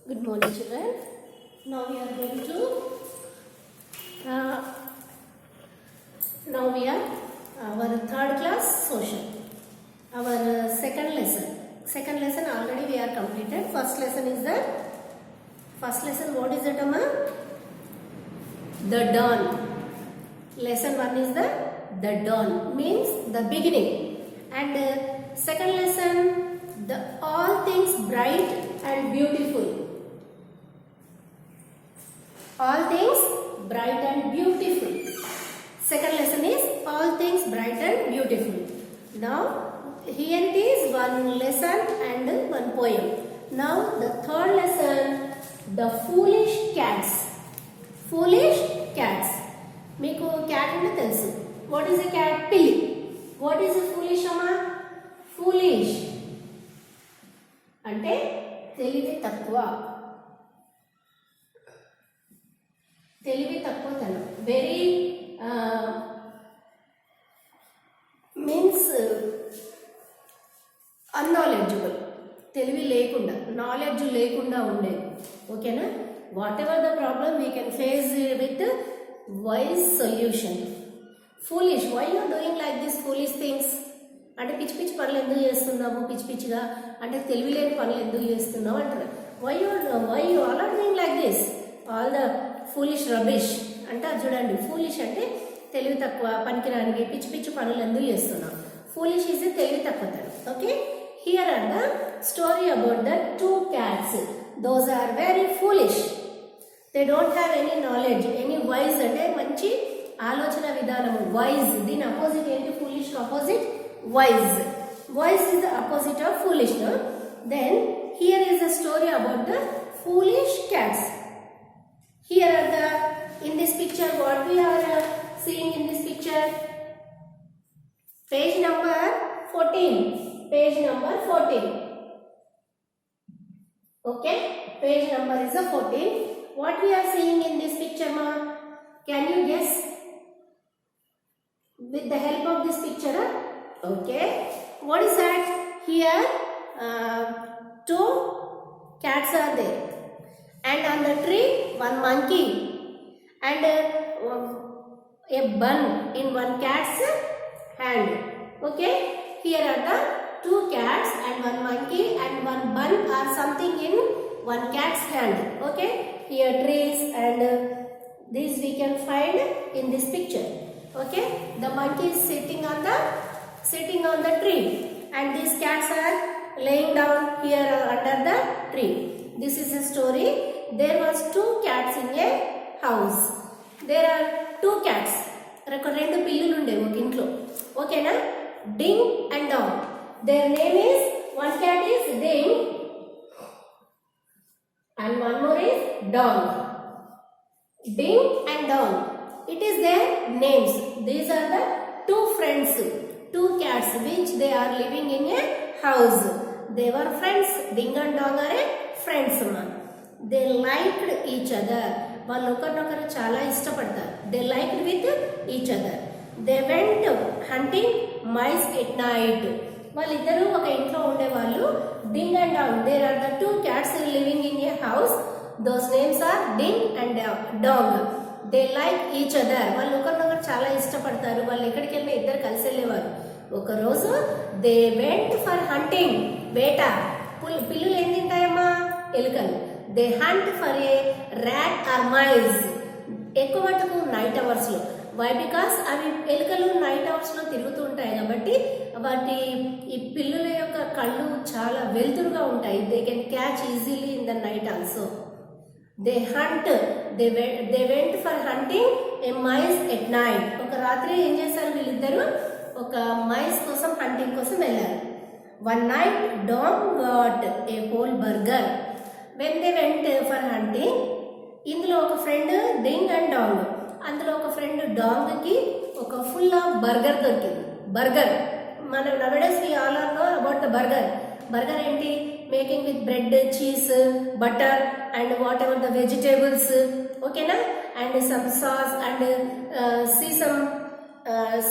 Good morning, children. Now we are going to now we are our third class social. Our second lesson. Second lesson already we are completed. First lesson is the first lesson. What is it, Amma? The dawn. Lesson one is the dawn means the beginning, and second lesson the all things bright and beautiful. All things bright and beautiful. Second lesson is all things bright and beautiful. Now here it is one lesson and one poem. Now the third lesson, the foolish cats. Foolish cats. మీకు cat అంటే తెలుసు. What is a cat? పిల్లి. What is a foolish అమ్మా? Foolish అంటే తెలివి తక్కువ. తెలివి తక్కువతనం. Very means అన్నౌలెడ్జబుల్. తెలివి లేకుండా, నాలెడ్జ్ లేకుండా ఉండేది. ఓకేనా? Whatever the problem we can face with wise solution. Foolish, why you doing like this foolish things అంటే పిచ్చి పిచ్చి పనులు ఎందుకు చేస్తున్నావు? పిచ్చి పిచ్చిగా అంటే తెలివి లేని పనులు ఎందుకు చేస్తున్నావు అంటారు. Why you all are doing like this all the foolish rubbish అంటారు. చూడండి, ఫూలిష్ అంటే తెలివి తక్కువ, పనికిరానికి పిచ్చి పిచ్చి పనులు ఎందుకు చేస్తున్నావు. ఫూలిష్ ఈజ్ ఎ తెలివి తక్కువతనం. Okay, here are the story about the two cats. Those are very foolish. They don't have any knowledge, any wise అంటే మంచి ఆలోచన విధానము. వైజ్, దీని అపోజిట్ ఏంటి? Foolish opposite wise. Wise is the opposite of foolish. Then here is the story about the foolish cats. Here are the, in this picture, what we are seeing in this picture? Page number 14. Page number 14. Okay, page number is a 14. What we are seeing in this picture, ma? Can you guess with the help of this picture? Okay, what is that? Here two cats are there, and on the tree one monkey, and a bun in one cat's hand. Okay, here are the two cats and one monkey and one bun or something in one cat's hand. Okay, here trees and this we can find in this picture. Okay, the monkey is sitting on the tree, and these cats are laying down here under the tree. This is a story. There was two cats in a house. There are two cats. రెండు పిల్లులు ఉండేవి ఒక ఇంట్లో. ఓకేనా? Ding and Dong. Their name is, one cat is Ding and one more is Dong. Ding and Dong. It is their names. These are the two friends, two cats which they are living in a house. They were friends. Ding and Dong are friends. They liked each other. వాళ్ళు ఒకరినొకరు చాలా ఇష్టపడతారు. They liked with each other. They went hunting mice at night. వాళ్ళిద్దరూ ఒక ఇంట్లో ఉండేవాళ్ళు. Ding and Dong. There are the two cats living in a house. Those names are Ding and Dong. They like each other. వాళ్ళు ఒకరినొకరు చాలా ఇష్టపడతారు. వాళ్ళు ఎక్కడికి వెళ్ళినా ఇద్దరు కలిసి వెళ్ళేవారు. ఒకరోజు దే వెంట్ ఫర్ హంటింగ్. వేట. పిల్లులు ఏం తింటాయమ్మా? ఎలుకలు. They hunt for a rat or mice. ఎక్కువ మటుకు నైట్ అవర్స్లో. వై? బికాస్ అవి ఎలుకలు నైట్ అవర్స్లో తిరుగుతూ ఉంటాయి కాబట్టి వాటి ఈ పిల్లుల యొక్క కళ్ళు చాలా వెలుతురుగా ఉంటాయి. They can catch easily in the night also. They hunt. They went for hunting a mice at night. ఒక రాత్రి ఏం చేశారు వీళ్ళిద్దరూ? ఒక మైస్ కోసం హంటింగ్ కోసం వెళ్ళారు. One night dong got a whole burger. When they went for hunting, ఇందులో ఒక ఫ్రెండ్ డింగ్ అండ్ డాంగ్, అందులో ఒక ఫ్రెండ్ డాంగ్కి ఒక ఫుల్ ఆఫ్ బర్గర్ దొరికింది. బర్గర్, మనం nowadays we all are know about the burger. Burger ఏంటి? Making with bread, cheese, butter and whatever the vegetables. ఓకేనా? And some sauce and sesame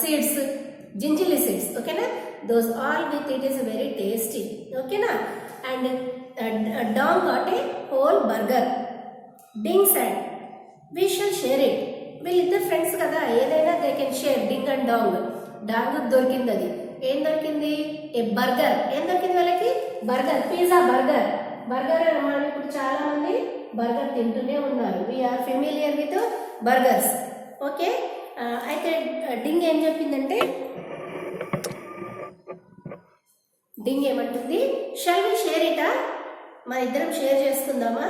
seeds, gingelly seeds. ఓకేనా? those all with it is very tasty. Okay na? And dog got a whole burger. Ding said, we shall share it. వీళ్ళిద్దరు friends కదా, ఏదైనా they can share. Ding and dong. Dong దొరికింది, అది ఏం దొరికింది? ఏ burger. ఏం దొరికింది వాళ్ళకి? Burger, pizza, burger. బర్గర్ మనం ఇప్పుడు చాలా మంది బర్గర్ తింటూనే ఉన్నారు. We are familiar with burgers. Okay, అయితే డింగ్ ఏం చెప్పిందంటే, డింగ్ ఏమంటుంది? షల్ వి షేర్ ఇటా, మన ఇద్దరం షేర్ చేసుకుందామా?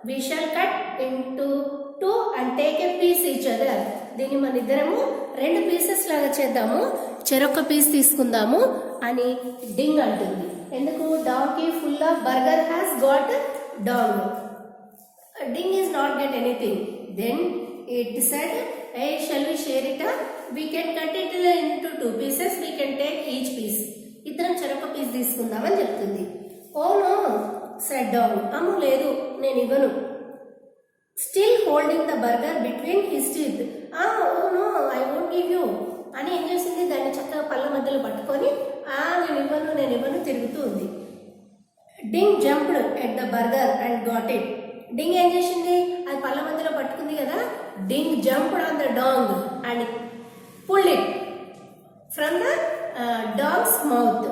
We shall cut into 2 and take a piece each other. దీన్ని మన ఇద్దరము 2 పీసెస్ లాగా చేద్దాము, చెరొక పీస్ తీసుకుందాము అని డింగ్ అంటుంది. ఎందుకు? Donkey full of burger has got Dong. Ding is not get anything. Then it said, hey, shall we share it? We can cut it into 2 pieces. We can take each piece. ఇద్దరం చెరొక piece తీసుకుందామని చెప్తుంది. Oh no said Dong. అమ్ము లేదు, నేను ఇవ్వను. Still holding the burger between his teeth. Oh no, I won't give you అని ఏం చేసింది? దాన్ని చక్కగా పళ్ళ మధ్యలో పట్టుకొని నేను ఇవ్వను తిరుగుతూ ఉంది. Ding jumped at the burger and got it. Ding ఏం చేసింది? అది పళ్ళ మధ్యలో పట్టుకుంది కదా. Ding jumped on the Dong and pulled it from the dog's mouth.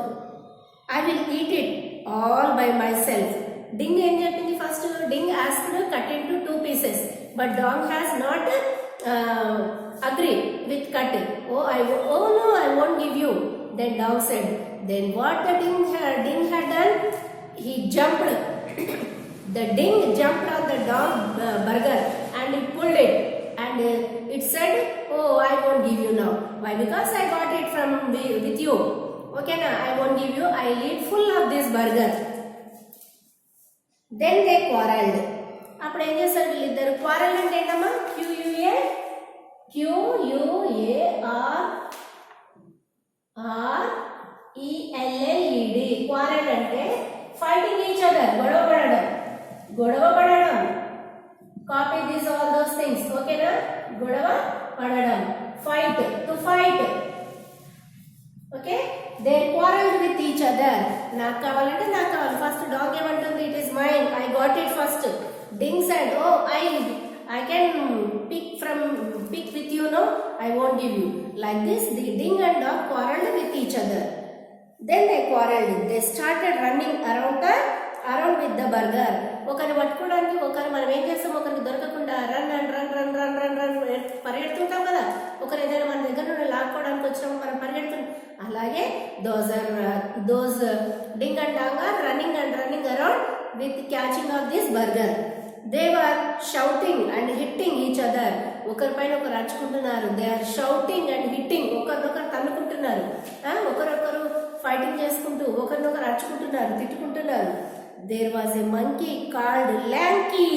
I will eat it all by myself. Ding ఏం చెప్పింది? First Ding asked cut into 2 pieces, but dog has not agree with cutting. Oh no, I won't give you. Then dog said, then what the ding had done? He jumped. The ding jumped on the dog burger and it pulled it, and it said, oh, I won't give you now. Why? Because I got it from with you. Okay na, I won't give you. I'll eat full of this burger. Then they quarreled. అప్పుడు ఏం చేస్తారు వీళ్ళిద్దరు? Quarrel అంటే ఏంటమ్మా? QUARRELLED. Quarrel అంటే fighting each other, గొడవ పడడం. Copy these all those things. ఓకేనా? గొడవ పడడం, fight, to fight. Okay, they quarrelled with each other. నాకు కావాలంటే నాకు కావాలి. ఫస్ట్ డాగ్ ఏమంటుంది? It is mine, I got it first. Ding said, oh I can pick with you, no, I won't give you. Like this, the ding and dog quarreled with each other. Then they quarreled. They started running around with the burger. ఒకరిని పట్టుకోవడానికి ఒకరు మనం ఏం చేస్తాం? ఒకరికి దొరకకుండా run పరిగెడుతుంటాం కదా. ఒకరు ఏదైనా మన దగ్గర నుండి లాక్కోవడానికి వచ్చినప్పుడు మనం పరిగెడుతుంటాం. అలాగే those ding and dog are running around with catching of this burger. They were shouting and hitting each other. ఒకరిపైన ఒకరు అరుచుకుంటున్నారు. They are shouting and hitting. ఒకరినొకరు తన్నుకుంటున్నారు. ఒకరొకరు ఫైటింగ్ చేసుకుంటూ ఒకరినొకరు అరుచుకుంటున్నారు, తిట్టుకుంటున్నారు. There was a monkey called Lanky.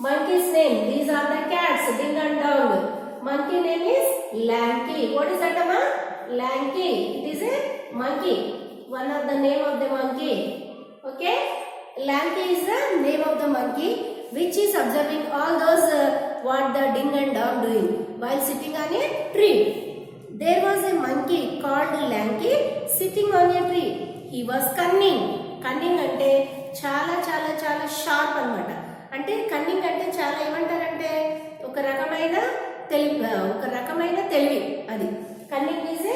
Monkey's name. These are the cats, Ding and Dong. Monkey name is Lanky. What is that, Amma? Lanky. It is a monkey. One of the name of the monkey. Okay? Lanky is the name of the monkey which is observing all those what the ding and dong doing while sitting on a tree. There was a monkey called Lanky sitting on a tree. He was cunning. Cunning అంటే చాలా చాలా చాలా sharp అన్నమాట. అంటే cunning అంటే చాలా ఏమంటారంటే ఒక రకమైన తెలివి. అది కన్నింగ్ ఈజ్ ఏ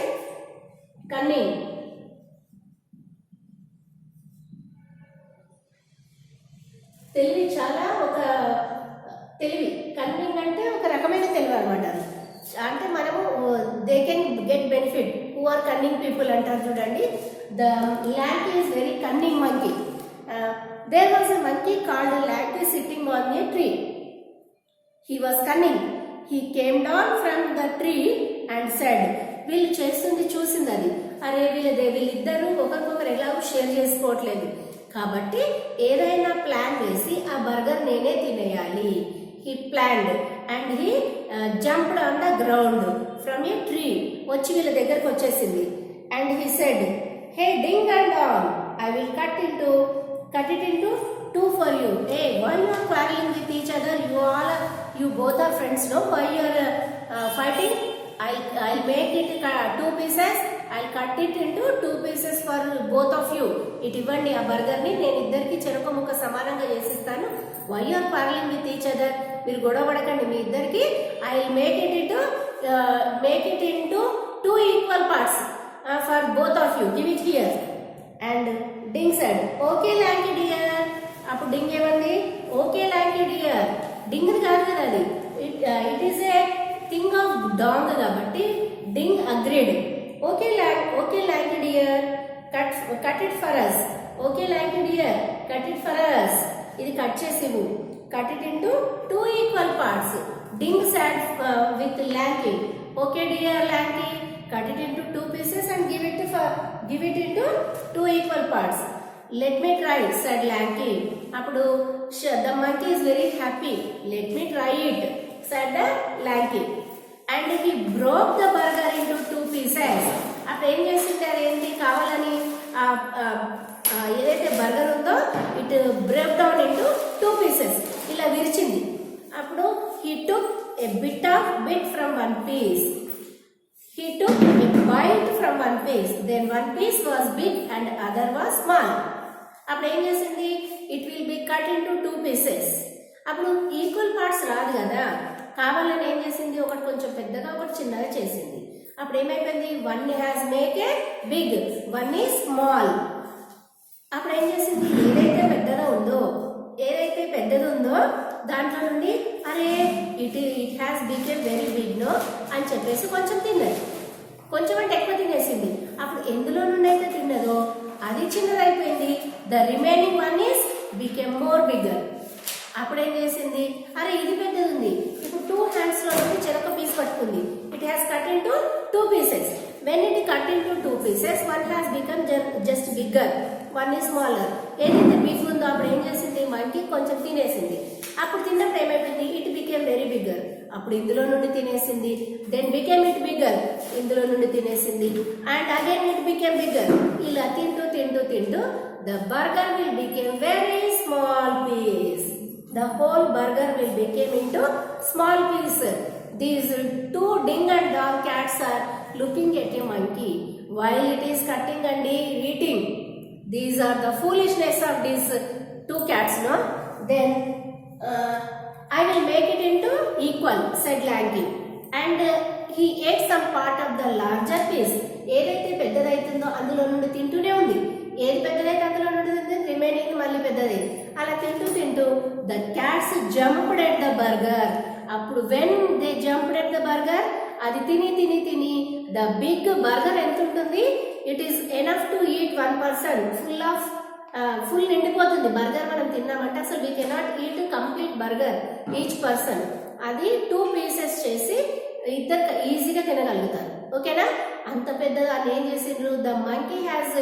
కన్నింగ్. తెలివి చాలా తెలివి. కన్నింగ్ అంటే ఒక రకమైన తెలివి అనమాట. అంటే మనము they can get benefit. Who are cunning people అంటారు చూడండి. The Lanky is very cunning monkey. There was a monkey called Lanky sitting on a tree. He was cunning. He came down from the tree and said. వీళ్ళు చేస్తుంది చూసింది అది. అరే వీళ్ళిద్దరూ ఒకరికొకరు ఎలాగో షేర్ చేసుకోవట్లేదు కాబట్టి ఏదైనా ప్లాన్ వేసి ఆ బర్గర్ నేనే తినేయాలి. He planned and he jumped on the ground from a tree. వచ్చి వీళ్ళ దగ్గరకు వచ్చేసింది. And he said, hey Ding and Dong, I will cut it into 2 for you. Hey, why you are quarreling with each other? You both are friends, no? Why you are fighting? I'll make it 2 pieces. I'll cut it into 2 pieces for both of you. It ఇవ్వండి ఆ burger ని, నేను ఇద్దరికి చెరొక why are quarrelling with each other? మీరు గొడవ పడకండి మీ ఇద్దరికి. I will make it into 2 equal parts for both of you. Give it here. And Ding said okay Lanky dear. అప్పుడు డింగ్ ఏమంది? Okay Lanky dear. డింగ్ కాదు కదా అది, it is a thing of Dong కాబట్టి Ding agreed. Okay Lanky dear, cut it for us. Okay Lanky dear, cut it for us. ఇది cut చేసి cut it into 2 equal parts. Ding said with Lanky, okay dear Lanky, cut it into 2 pieces and give it into 2 equal parts. Let me try, said Lanky. అప్పుడు the monkey is very happy. Let me try it, said the Lanky. And he broke the burger into 2 pieces. అప్పుడు ఏం చేస్తుంటారు? ఏంటి కావాలని ఏదైతే burger ఉందో it break down into 2 pieces, ఇలా విరిచింది. అప్పుడు he took a bit from one piece. He took a bite from one piece. Then one piece was big and other was small. అప్పుడు ఏం చేసింది? It will be cut into 2 pieces. అప్పుడు equal parts రాదు కదా, కావాలని ఏం చేసింది? ఒకటి కొంచెం పెద్దగా ఒకటి చిన్నగా చేసింది. అప్పుడు ఏమైపోయింది? One has make a big, one is small. అప్పుడు ఏం చేసింది? ఏదైతే పెద్దది ఉందో దాంట్లో నుండి అరే it has become very big no అని చెప్పేసి కొంచెం తిన్నది. కొంచెం అంటే ఎక్కువ తినేసింది. అప్పుడు ఎందులో నుండి అయితే తిన్నదో అది చిన్నదైపోయింది. The remaining one is became more bigger. అప్పుడు ఏం చేసింది? అరే ఇది పెద్దది ఉంది, ఇప్పుడు 2 hands లో నుండి చెరొక పీస్ పట్టుకుంది. It has cut into 2 pieces. When it cut into 2 pieces, one has become just bigger, one is smaller. ఏదైతే బిగ్ ఉందో అప్పుడు ఏం చేసింది? మంకీ కొంచెం తినేసింది. అప్పుడు తిన్నప్పుడు ఏమైపోయింది? It became very bigger. అప్పుడు ఇందులో నుండి తినేసింది. దెన్ బికేమ్ ఇట్ బిగ్గర్, ఇందులో నుండి తినేసింది. And again it became bigger. ఇలా తింటూ the burger will become very small piece. The whole burger will become into small pieces. These 2 ding and dong cats are looking at a monkey while it is cutting and eating. These are the foolishness of these 2 cats, no? Then I will make it into equal, said Lanky. And he ate some part of the larger piece. ఏదైతే పెద్దదైతుందో అందులో నుండి తింటూనే ఉంది. ఏది పెద్దదైతే అందులో నుండి remaining మళ్ళీ పెద్దది. అలా తింటూ the cats jumped at the burger. అప్పుడు when they jumped at the burger, అది తిని ద బిగ్ బర్గర్ ఎంత ఉంటుంది? It is enough to eat 1 person. Full నిండిపోతుంది బర్గర్. మనం తిన్నామంటే అసలు we cannot eat complete burger each person. అది 2 pieces చేసి ఇద్దరు ఈజీగా తినగలుగుతారు. ఓకేనా? అంత పెద్దదాన్ని ఏం చేసిండ్రు? The monkey has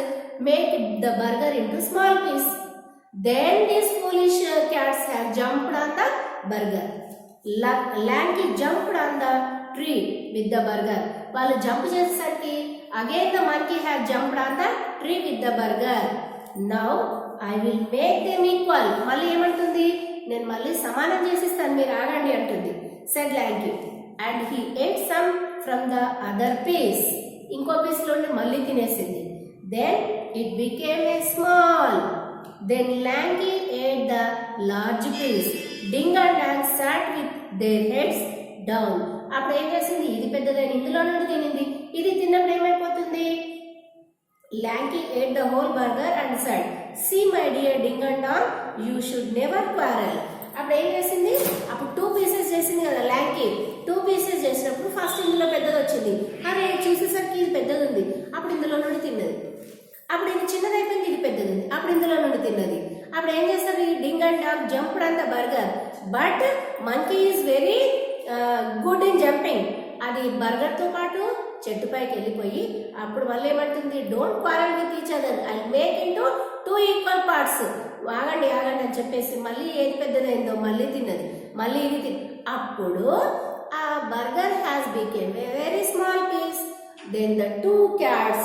make the burger into small piece. Then these foolish cats have jumped on the burger. Lanky jumped on the tree with the burger. వాళ్ళు జంప్ చేసేసరికి again the monkey have jumped on the tree with the burger. Now I will make them equal. మళ్ళీ ఏమంటుంది? నేను మళ్ళీ సమానం చేసిస్తాను, మీరు ఆగండి అంటుంది, said Lanky. And he ate some from the other piece. ఇంకో పీస్ లోని మళ్ళీ తినేసింది. Then it became a small. Then Lanky ate the large piece. Ding and Dong sat with their heads down. అప్పుడు ఏం చేసింది? ఇది పెద్దదైన ఇందులో నుండి తినింది. ఇది తిన్నప్పుడు ఏమైపోతుంది? Lanky ate the whole burger and said, "See my dear Ding and Dong, you should never quarrel." అప్పుడు ఏం చేసింది? అప్పుడు 2 pieces చేసింది కదా Lanky. 2 pieces చేసినప్పుడు ఫస్ట్ ఇందులో పెద్దది వచ్చింది. అరే చూసేసరికి ఇది పెద్దది ఉంది. అప్పుడు ఇందులో నుండి తిన్నది. అప్పుడు ఇది చిన్నదైపోయింది, ఇది పెద్దది. అప్పుడు ఇందులో నుండి తిన్నది. అప్పుడు ఏం చేస్తారు? Ding and dog jumped on the burger, but monkey is very good in jumping. అది బర్గర్ తో పాటు చెట్టుపైకి వెళ్ళిపోయి అప్పుడు మళ్ళీ ఏమంటుంది? Don't quarrel with each other, I make into 2 equal parts. ఆగండి అని చెప్పేసి మళ్ళీ ఏది పెద్దదైందో మళ్ళీ తిన్నది. మళ్ళీ ఇది అప్పుడు ఆ burger has become a very small piece. Then the 2 cats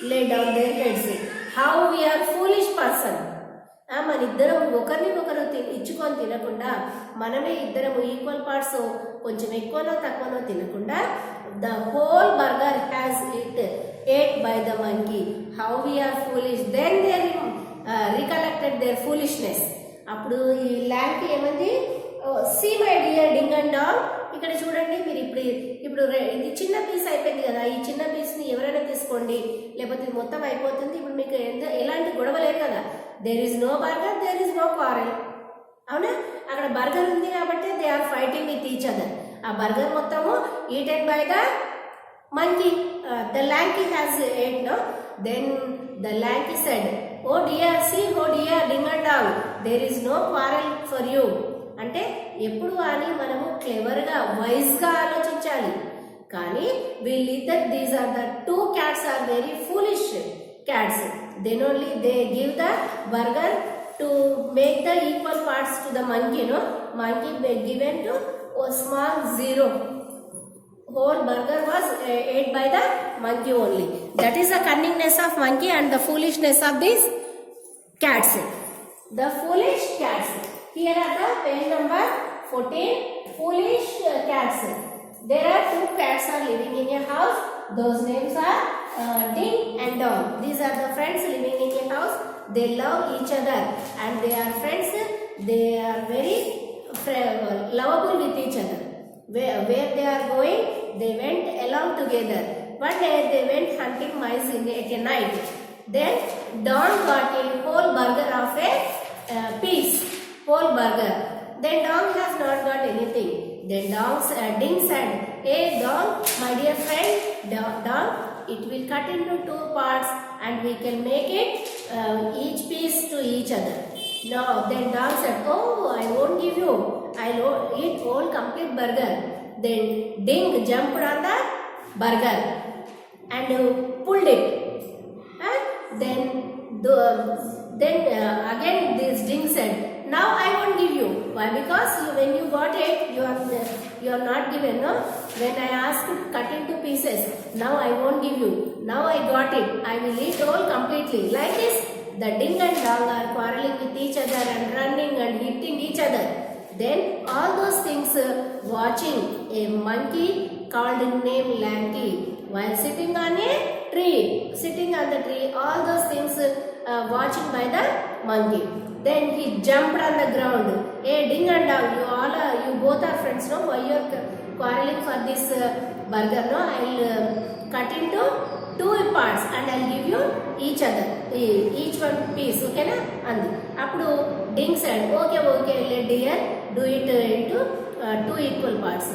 lay down their heads. How we are foolish person. మన ఇద్దరం ఒకరికొకరు ఇచ్చుకొని తినకుండా మనమే ఇద్దరము ఈక్వల్ పార్ట్స్ కొంచెం ఎక్కువనో తక్కువనో తినకుండా the whole burger has ate by the monkey. How we are foolish. Then they recollected their foolishness. అప్పుడు ఈ ల్యాంకి ఏమంది, see my dear Ding and dog. ఇక్కడ చూడండి మీరు ఇప్పుడు ఇది చిన్న పీస్ అయిపోయింది కదా, ఈ చిన్న పీస్ని ఎవరైనా తీసుకోండి, లేకపోతే ఇది మొత్తం అయిపోతుంది. ఇప్పుడు మీకు ఎలాంటి గొడవ లేదు కదా. There is no burger, there is no quarrel. అవునా, అక్కడ బర్గర్ ఉంది కాబట్టి they are fighting with each other. ఆ బర్గర్ మొత్తము eaten by the monkey. The lanky has ate, no? Then the lanky said, oh dear, see, oh dear, ding and dong, there is no quarrel for you. అంటే ఎప్పుడు అని మనము క్లెవర్గా వైజ్గా ఆలోచించాలి. కానీ వీళ్ళిద్దరు, these are the two cats are very foolish cats. Then only they give the burger to make the equal parts to the monkey, no? Monkey given to a small zero. Whole burger was ate by the monkey only. That is the cunningness of monkey and the foolishness of these cats. The foolish cats. Here are the page number 14. Foolish cats. There are two cats are living in a house. Those names are Ding and Dong. These are the friends living in a house. They love each other and they are friends. They are very lovable with each other. Where they are going, they went along together. One day they went hunting mice at a night. Then Dong got a whole burger of a piece, whole burger. Then Dong has not got anything. Then Ding said, hey Dong, my dear friend, Dong, it will cut into two parts and we can make it each piece to each other. No, then Dong said, oh, I won't give you. I'll eat whole complete burger. Then Ding jumped on the burger and pulled it. Then again this Ding said, now I won't give you. Why? Because when you got it, you are not given, no? When I asked to cut into pieces, now I won't give you. Now I got it. I will eat all completely. Like this, the Ding and Dong are quarreling with each other and running and hitting each other. Then all those things watching a monkey called named Lanky while sitting on a tree, sitting on the tree, all those things watching by the monkey. Then he jumped on the ground. Hey Ding and Dong, you both are friends, no? Why you are quarreling for this burger, no? I'll cut into two parts and I'll give you each one piece, okay na? And appudu Ding said, okay, let dear do it into two equal parts.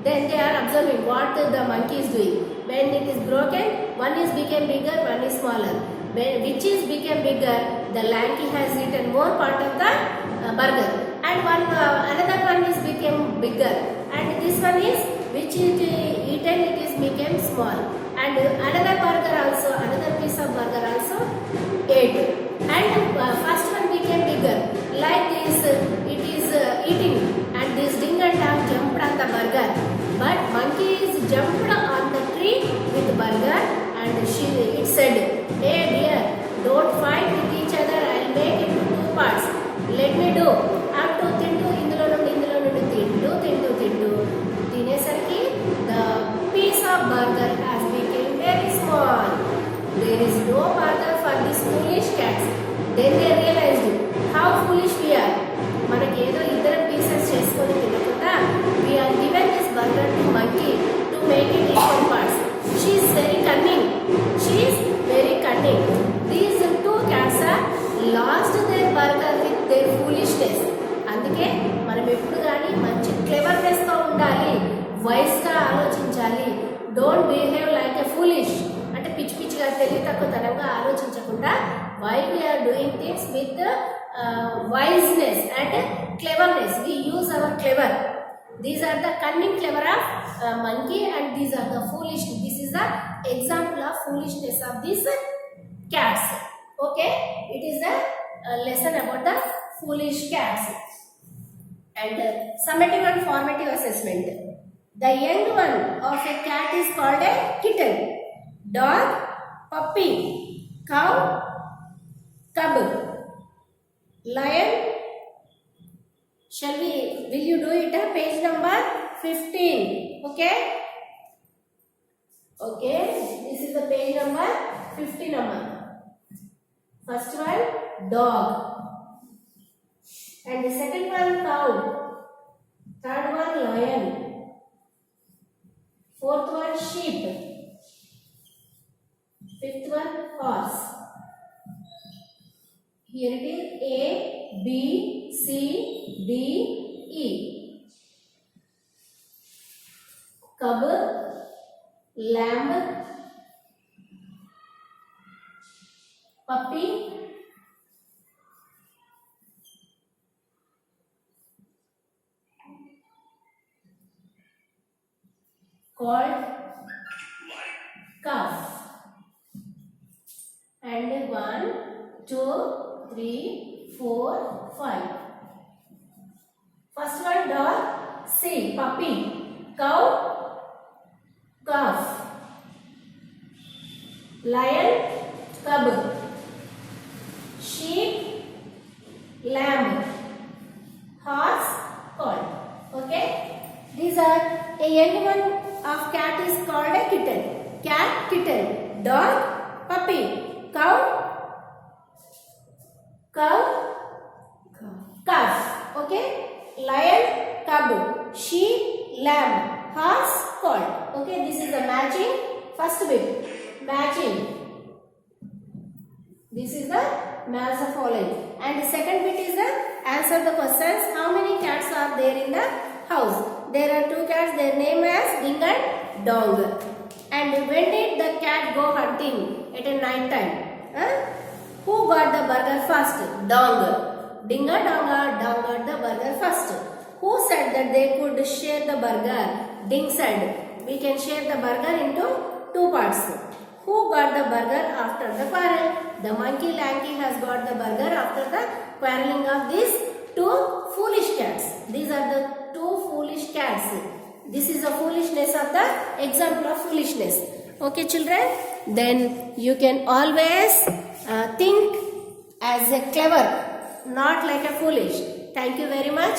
Then they are observing what the monkey is doing. When it is broken, one is became bigger, one is smaller. Which is became bigger, the Lanky has eaten more part of the burger, and another one is became bigger, and this one is which is eaten, it is became small, and another piece of burger also ate, and first one became bigger. Like this, it is eating, and this Ding and Dong jumped on the burger, but monkey is jumped on the tree with the burger, and it said, hey dear, don't fight with each other, I'll make it into two parts. Let me do. Up to tindu indulo నుండి tindu తినేసరికి the piece of burger has become very small. There is no burger for these foolish cats. Then they realized how foolish we are. మనకి ఏదో ఇద్దరు pieces చేసుకొని తినకుండా we are given this burger to monkey to make it equal parts. She is very cunning. These two cats are lost their burger with their foolishness. అందుకే మనం ఎప్పుడు కానీ మంచి క్లెవర్నెస్తో ఉండాలి, వైస్గా ఆలోచించాలి. Don't behave like a foolish, అంటే పిచ్చిగా తెలివి తక్కువతనంగా ఆలోచించకుండా why we are doing things with wiseness and cleverness. We use our clever. These are the cunning clever of monkey and these are the foolish. This is the example of foolishness of these cats. Okay, it is a lesson about the foolish cats. And summative and formative assessment. The young one of a cat is called a kitten, dog, puppy, cow, cub, lion. Will you do it? Page number 15. Okay. This is the page number 15 number. First one, dog. And the second one cow. Third one lion. Fourth one sheep. Fifth one horse. Here it is A, B, C, D, E. Cub, lamb, puppy, called calf. And 1, 2, 3, 4, 5. First one dog, C, puppy, cow, calf, lion, cub, sheep, lamb, horse, colt. Okay, these are a young one of cat is called a kitten. Cat, kitten, dog, puppy, cow, calf. Okay, lion, cub, sheep, lamb, horse, colt. Okay, this is the matching. First bit, matching. This is the match the following. And the second bit is the answer the questions. How many cats are there in the house? There are 2 cats. Their name is Ding and Dong. And when did the cat go hunting? At a night time. Who got the burger first? Dong. Dinga Donga, Dong got the burger first. Who said that they could share the burger? Ding said, we can share the burger into 2 parts. Who got the burger after the quarrel? The monkey Lanky has got the burger after the quarreling of these 2 foolish cats. These are the 2 foolish cats. This is the foolishness of the example of foolishness. Okay, children? Then you can always think as a clever, not like a foolish. Thank you very much.